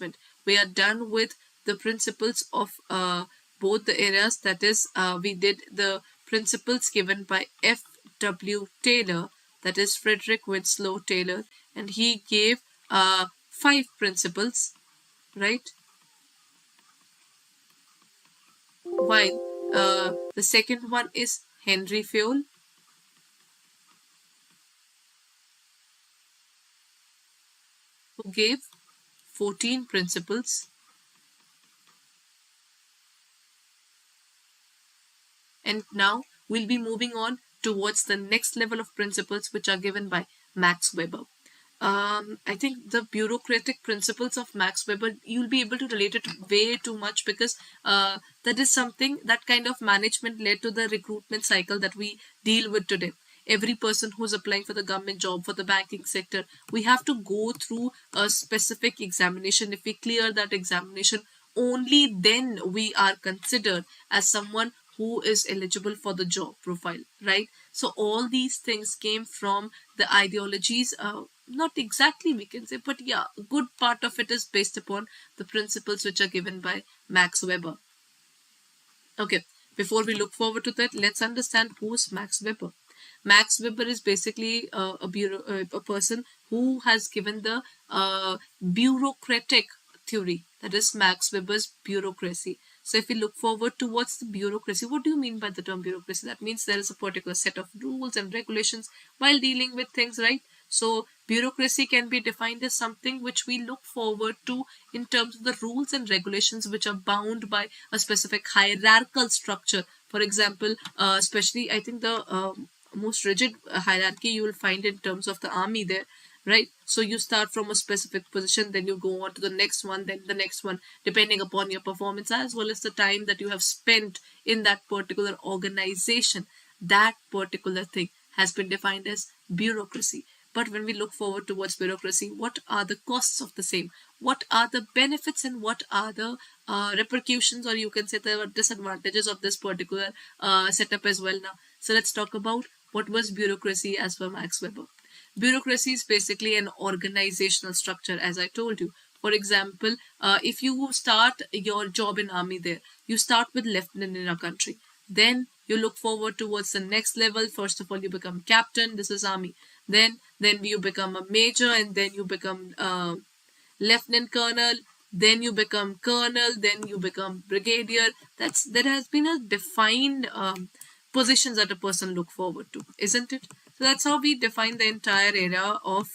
management. We are done with the principles of both the areas. That is, we did the principles given by F.W. Taylor, that is Frederick Winslow Taylor, and he gave 5 principles, right? While the second one is Henry Fayol, who gave 14 principles. And now we'll be moving on towards the next level of principles, which are given by Max Weber. I think the bureaucratic principles of Max Weber, you'll be able to relate it way too much, because that is something, that kind of management led to the recruitment cycle that we deal with today. Every person who's applying for the government job, for the banking sector, we have to go through a specific examination. If we clear that examination, only then we are considered as someone who is eligible for the job profile, right? So all these things came from the ideologies, not exactly we can say, but yeah, a good part of it is based upon the principles which are given by Max Weber. Okay, before we look forward to that, let's understand who is Max Weber. Max Weber is basically a person who has given the bureaucratic theory, that is Max Weber's bureaucracy. So if we look forward towards the bureaucracy, what do you mean by the term bureaucracy? That means there is a particular set of rules and regulations while dealing with things, right? So bureaucracy can be defined as something which we look forward to in terms of the rules and regulations which are bound by a specific hierarchical structure. For example, especially I think the most rigid hierarchy you will find in terms of the army there, right? So you start from a specific position, then you go on to the next one, then the next one, depending upon your performance as well as the time that you have spent in that particular organization. That particular thing has been defined as bureaucracy. But when we look forward towards bureaucracy, what are the costs of the same? What are the benefits and what are the repercussions, or you can say the disadvantages of this particular setup as well now? So let's talk about what was bureaucracy as per Max Weber. Bureaucracy is basically an organizational structure, as I told you. For example, if you start your job in army there, you start with lieutenant in a country. Then you look forward towards the next level. First of all, you become captain. This is army. Then you become a major, and then you become lieutenant colonel. Then you become colonel. Then you become brigadier. That has been a defined positions that a person look forward to, isn't it? So that's how we define the entire area of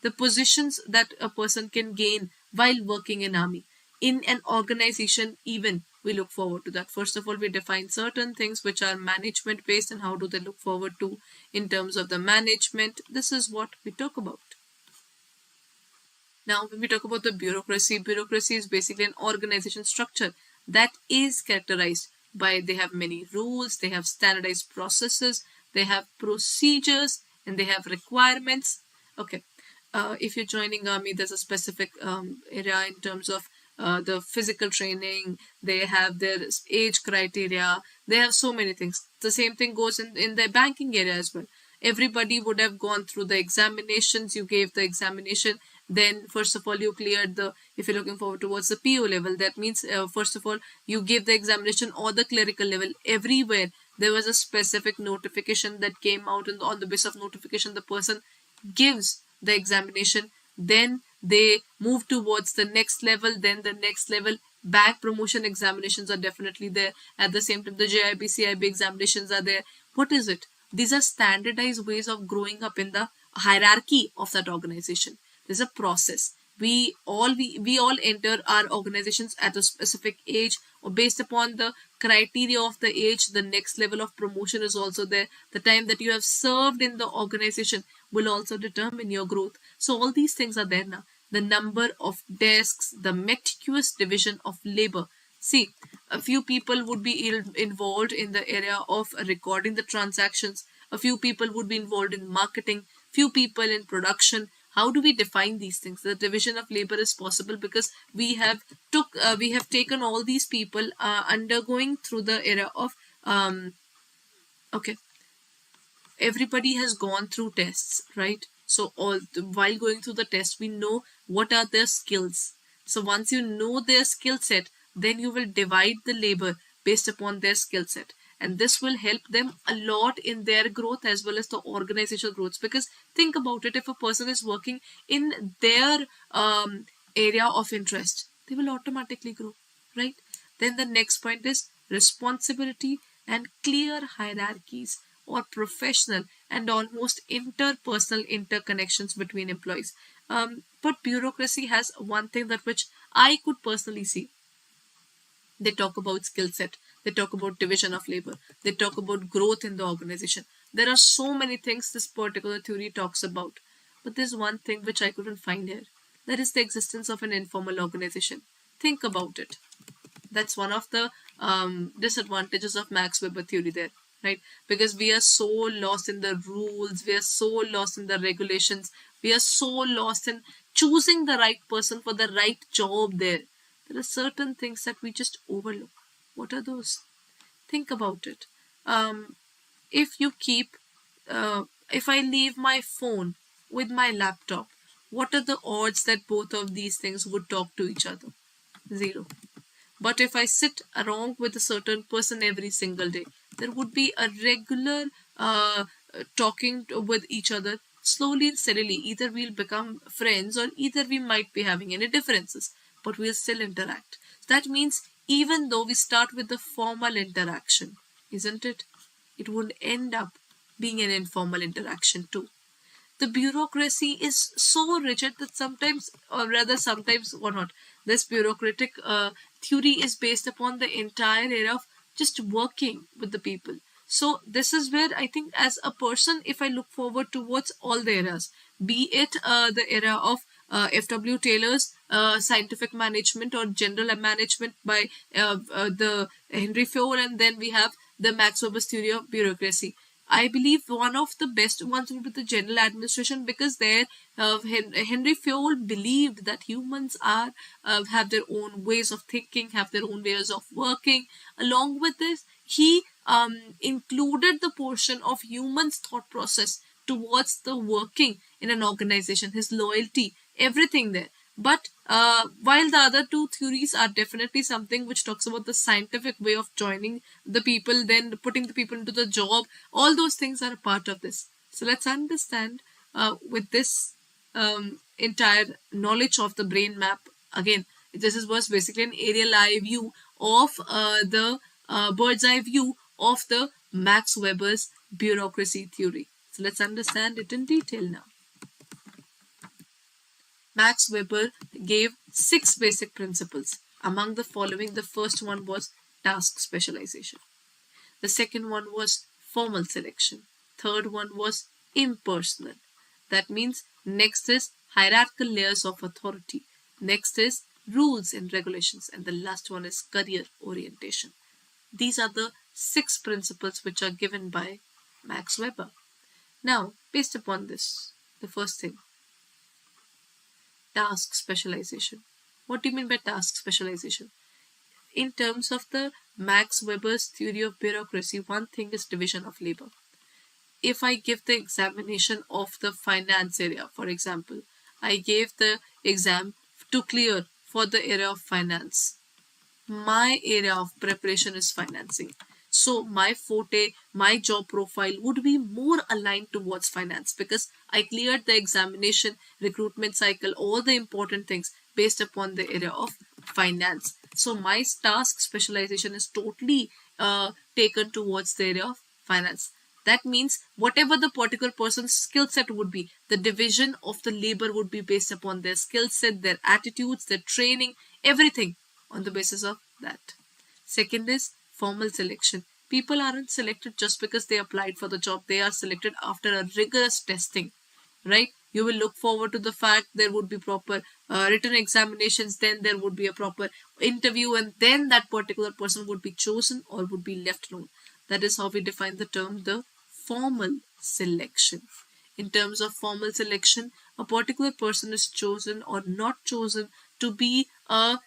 the positions that a person can gain while working in army. In an organization, even we look forward to that. First of all, we define certain things which are management based, and how do they look forward to in terms of the management. This is what we talk about. Now, when we talk about the bureaucracy is basically an organization structure that is characterized by, they have many rules, they have standardized processes, they have procedures, and they have requirements. Okay, if you're joining army, there's a specific area in terms of the physical training. They have their age criteria. They have so many things. The same thing goes in the banking area as well. Everybody would have gone through the examinations. You gave the examination. Then first of all, you cleared the, if you're looking forward towards the PO level, that means first of all, you gave the examination, or the clerical level. Everywhere there was a specific notification that came out, and on the basis of notification, the person gives the examination. Then they move towards the next level, then the next level. Back promotion examinations are definitely there. At the same time, the CAIIB, CAIIB examinations are there. What is it? These are standardized ways of growing up in the hierarchy of that organization. There's a process. We all enter our organizations at a specific age, or based upon the criteria of the age. The next level of promotion is also there. The time that you have served in the organization will also determine your growth. So all these things are there now. The number of desks, the meticulous division of labor. See, a few people would be involved in the area of recording the transactions. A few people would be involved in marketing. Few people in production. How do we define these things? The division of labor is possible because we have taken all these people undergoing through the era of everybody has gone through tests, right? So while going through the test, we know what are their skills. So once you know their skill set, then you will divide the labor based upon their skill set. And this will help them a lot in their growth as well as the organizational growth. Because think about it, if a person is working in their area of interest, they will automatically grow, right? Then the next point is responsibility and clear hierarchies or professional and almost interpersonal interconnections between employees. But bureaucracy has one thing that which I could personally see. They talk about skill set. They talk about division of labor. They talk about growth in the organization. There are so many things this particular theory talks about. But there's one thing which I couldn't find here. That is the existence of an informal organization. Think about it. That's one of the disadvantages of Max Weber theory there, right? Because we are so lost in the rules, we are so lost in the regulations, we are so lost in choosing the right person for the right job there. There are certain things that we just overlook. What are those? Think about it. If you keep, if I leave my phone with my laptop, what are the odds that both of these things would talk to each other? Zero. But if I sit around with a certain person every single day, there would be a regular talking with each other slowly and steadily. Either we'll become friends or either we might be having any differences, but we'll still interact. That means even though we start with the formal interaction, isn't it? It would end up being an informal interaction too. The bureaucracy is so rigid that sometimes, or rather sometimes or not, this bureaucratic theory is based upon the entire era of just working with the people. So this is where I think as a person, if I look forward towards all the eras, be it the era of F.W. Taylor's scientific management or general management by the Henry Ford, and then we have the Max Weber's theory of bureaucracy. I believe one of the best ones would be the general administration, because there Henry Ford believed that humans are have their own ways of thinking, have their own ways of working. Along with this, he included the portion of humans' thought process towards the working in an organization, his loyalty, everything there. But while the other two theories are definitely something which talks about the scientific way of joining the people, then putting the people into the job, all those things are a part of this. So let's understand with this entire knowledge of the brain map. Again, was basically an aerial eye view of the bird's eye view of the Max Weber's bureaucracy theory. So let's understand it in detail now. Max Weber gave 6 basic principles. Among the following, the first one was task specialization. The second one was formal selection. Third one was impersonal. That means next is hierarchical layers of authority. Next is rules and regulations. And the last one is career orientation. These are the 6 principles which are given by Max Weber. Now, based upon this, the first thing, task specialization. What do you mean by task specialization? In terms of the Max Weber's theory of bureaucracy, one thing is division of labor. If I give the examination of the finance area, for example, I gave the exam to clear for the area of finance. My area of preparation is financing. So my forte, my job profile would be more aligned towards finance, because I cleared the examination, recruitment cycle, all the important things based upon the area of finance. So my task specialization is totally taken towards the area of finance. That means whatever the particular person's skill set would be, the division of the labor would be based upon their skill set, their attitudes, their training, everything on the basis of that. Second is formal selection. People aren't selected just because they applied for the job. They are selected after a rigorous testing, right? You will look forward to the fact there would be proper written examinations, then there would be a proper interview, and then that particular person would be chosen or would be left alone. That is how we define the term the formal selection. In terms of formal selection, a particular person is chosen or not chosen to be a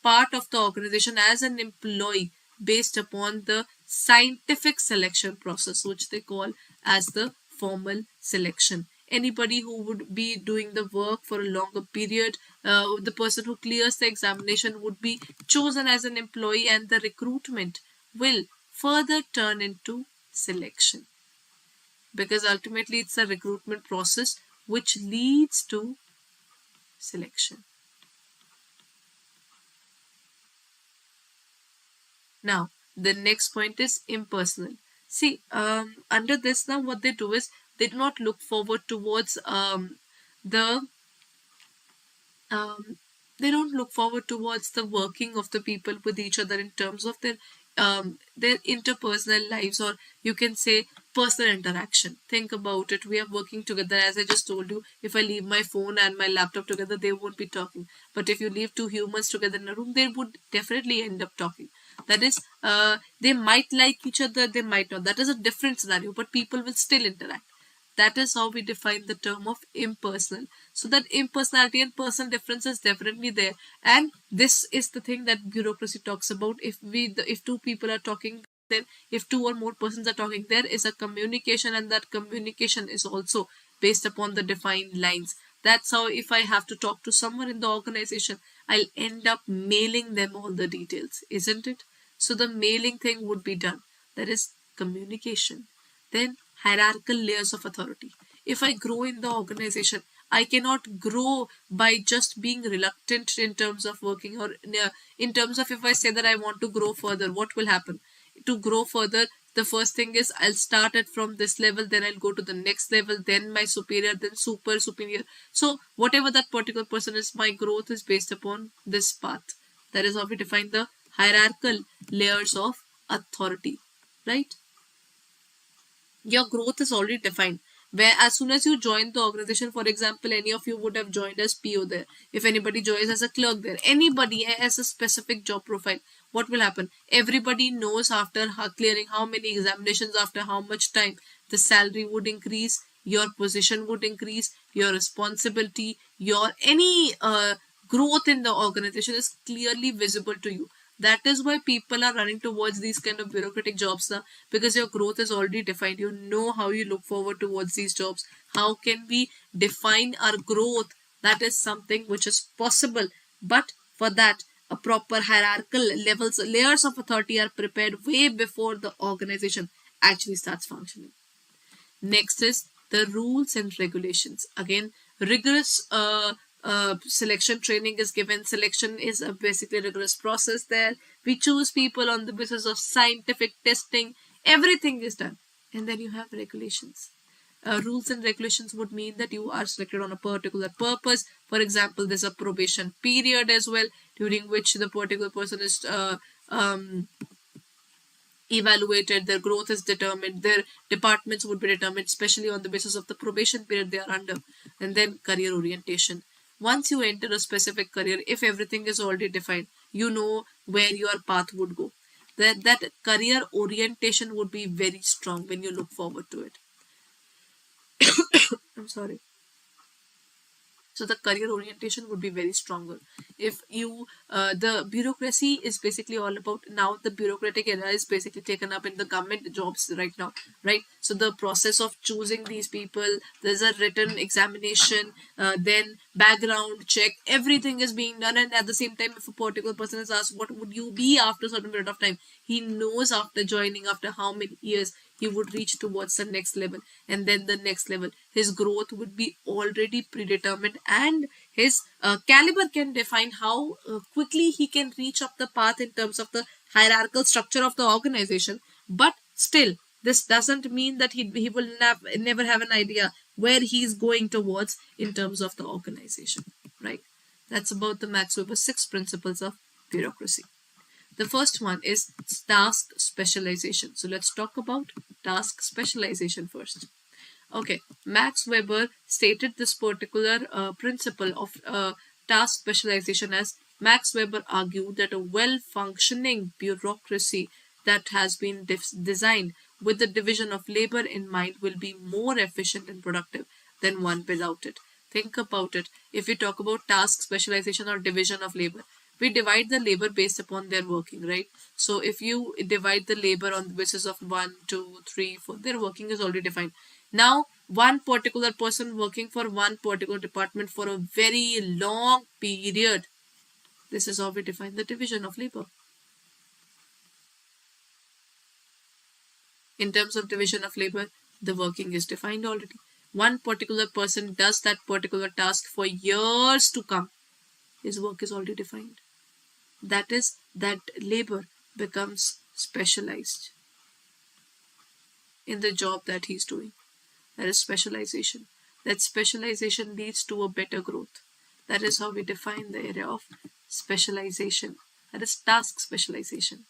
part of the organization as an employee based upon the scientific selection process, which they call as the formal selection. anybody who would be doing the work for a longer period. The person who clears the examination would be chosen as an employee, and the recruitment will further turn into selection, because ultimately it's a recruitment process which leads to selection. Now, the next point is impersonal. See, under this now, what they do is they do not look forward towards the they don't look forward towards the working of the people with each other in terms of their interpersonal lives, or you can say personal interaction. Think about it. We are working together. As I just told you, if I leave my phone and my laptop together, they won't be talking. But if you leave two humans together in a room, they would definitely end up talking. That is, they might like each other, they might not. That is a different scenario, but people will still interact. That is how we define the term of impersonal. So that impersonality and personal difference is definitely there, and this is the thing that bureaucracy talks about. If two people are talking, then if two or more persons are talking, there is a communication, and that communication is also based upon the defined lines. That's how if I have to talk to someone in the organization, I'll end up mailing them all the details, isn't it? So the mailing thing would be done. That is communication. Then hierarchical layers of authority. If I grow in the organization, I cannot grow by just being reluctant in terms of working, or in terms of if I say that I want to grow further, what will happen? To grow further, the first thing is I'll start it from this level, then I'll go to the next level, then my superior, then super superior. So whatever that particular person is, my growth is based upon this path. That is how we define the hierarchical layers of authority, right? Your growth is already defined. Where as soon as you join the organization, for example, any of you would have joined as PO there. If anybody joins as a clerk there, anybody has a specific job profile. What will happen? Everybody knows after clearing how many examinations, after how much time, the salary would increase, your position would increase, your responsibility, your any growth in the organization is clearly visible to you. That is why people are running towards these kind of bureaucratic jobs now, because your growth is already defined. You know how you look forward towards these jobs. How can we define our growth? That is something which is possible. But for that, a proper hierarchical layers of authority are prepared way before the organization actually starts functioning. Next is the rules and regulations. Again, rigorous selection training is given. Selection is a basically rigorous process there. We choose people on the basis of scientific testing. Everything is done. And then you have regulations. Rules and regulations would mean that you are selected on a particular purpose. For example, there's a probation period as well, during which the particular person is evaluated, their growth is determined, their departments would be determined, especially on the basis of the probation period they are under. And then career orientation. Once you enter a specific career, if everything is already defined, you know where your path would go. That career orientation would be very strong when you look forward to it. I'm sorry. So the career orientation would be very stronger. If you, the bureaucracy is basically all about, now the bureaucratic era is basically taken up in the government jobs right now, right? So the process of choosing these people, there's a written examination, then background check, everything is being done. And at the same time, if a particular person is asked, what would you be after a certain period of time? He knows after joining, after how many years, he would reach towards the next level, and then the next level. His growth would be already predetermined, and his caliber can define how quickly he can reach up the path in terms of the hierarchical structure of the organization. But still, this doesn't mean that he will never have an idea where he's going towards in terms of the organization, right? That's about the Max Weber 6 principles of bureaucracy. The first one is task specialization. So let's talk about task specialization first. Okay, Max Weber stated this particular principle of task specialization as Max Weber argued that a well-functioning bureaucracy that has been designed with the division of labor in mind will be more efficient and productive than one without it. Think about it. If we talk about task specialization or division of labor, we divide the labor based upon their working, right? So if you divide the labor on the basis of 1, 2, 3, 4, their working is already defined. Now, one particular person working for one particular department for a very long period. This is how we define the division of labor. In terms of division of labor, the working is defined already. One particular person does that particular task for years to come. His work is already defined. That is, that labor becomes specialized in the job that he's doing. That is specialization. That specialization leads to a better growth. That is how we define the area of specialization. That is task specialization.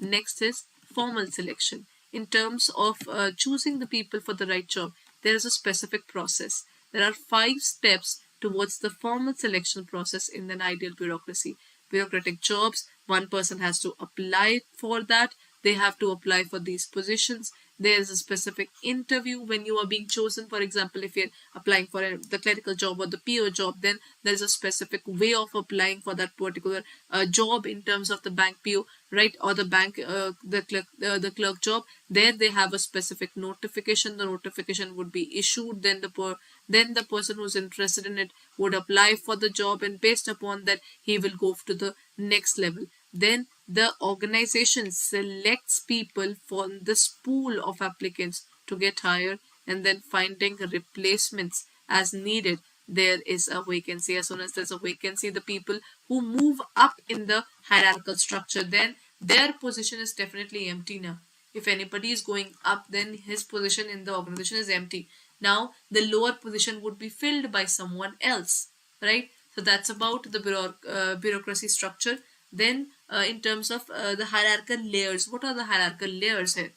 Next is formal selection. In terms of choosing the people for the right job, there is a specific process. There are 5 steps towards the formal selection process in an ideal bureaucracy. Bureaucratic jobs, one person has to apply for that. They have to apply for these positions. There is a specific interview when you are being chosen. For example, if you're applying for the clerical job or the PO job, then there is a specific way of applying for that particular job in terms of the bank PO, right? Or the bank, the clerk job. There they have a specific notification. The notification would be issued. Then the person who's interested in it would apply for the job, and based upon that, he will go to the next level. Then the organization selects people from this pool of applicants to get hired, and then finding replacements as needed. There is a vacancy. As soon as there's a vacancy, the people who move up in the hierarchical structure, then their position is definitely empty now. If anybody is going up, then his position in the organization is empty. Now the lower position would be filled by someone else, right? So that's about the bureaucracy structure. Then in terms of the hierarchical layers, what are the hierarchical layers here?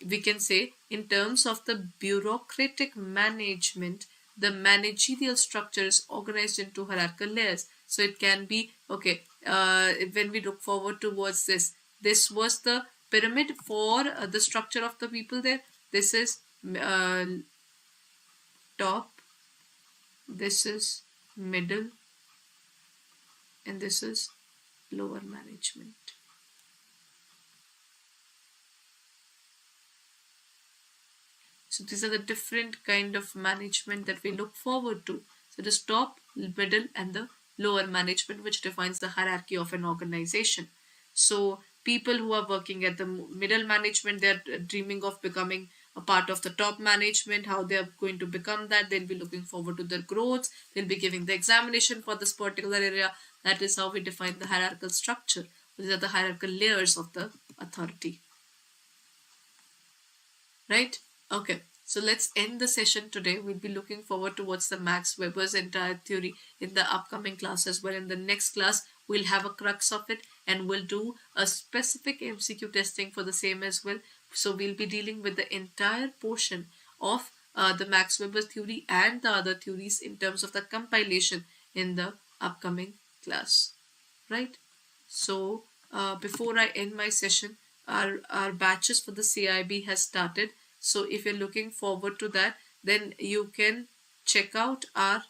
We can say in terms of the bureaucratic management, the managerial structure is organized into hierarchical layers. So it can be, okay, when we look forward towards this was the pyramid for the structure of the people there. This is top, this is middle, and this is lower management. So these are the different kind of management that we look forward to. So the top, middle, and the lower management, which defines the hierarchy of an organization. So people who are working at the middle management, they're dreaming of becoming a part of the top management. How they are going to become that, they'll be looking forward to their growth. They'll be giving the examination for this particular area. That is how we define the hierarchical structure. These are the hierarchical layers of the authority. Right? Okay. So let's end the session today. We'll be looking forward towards the Max Weber's entire theory in the upcoming class as well. In the next class, we'll have a crux of it, and we'll do a specific MCQ testing for the same as well. So we'll be dealing with the entire portion of the Max Weber's theory and the other theories in terms of the compilation in the upcoming class, right? So before I end my session, our batches for the CAIIB has started. So if you're looking forward to that, then you can check out our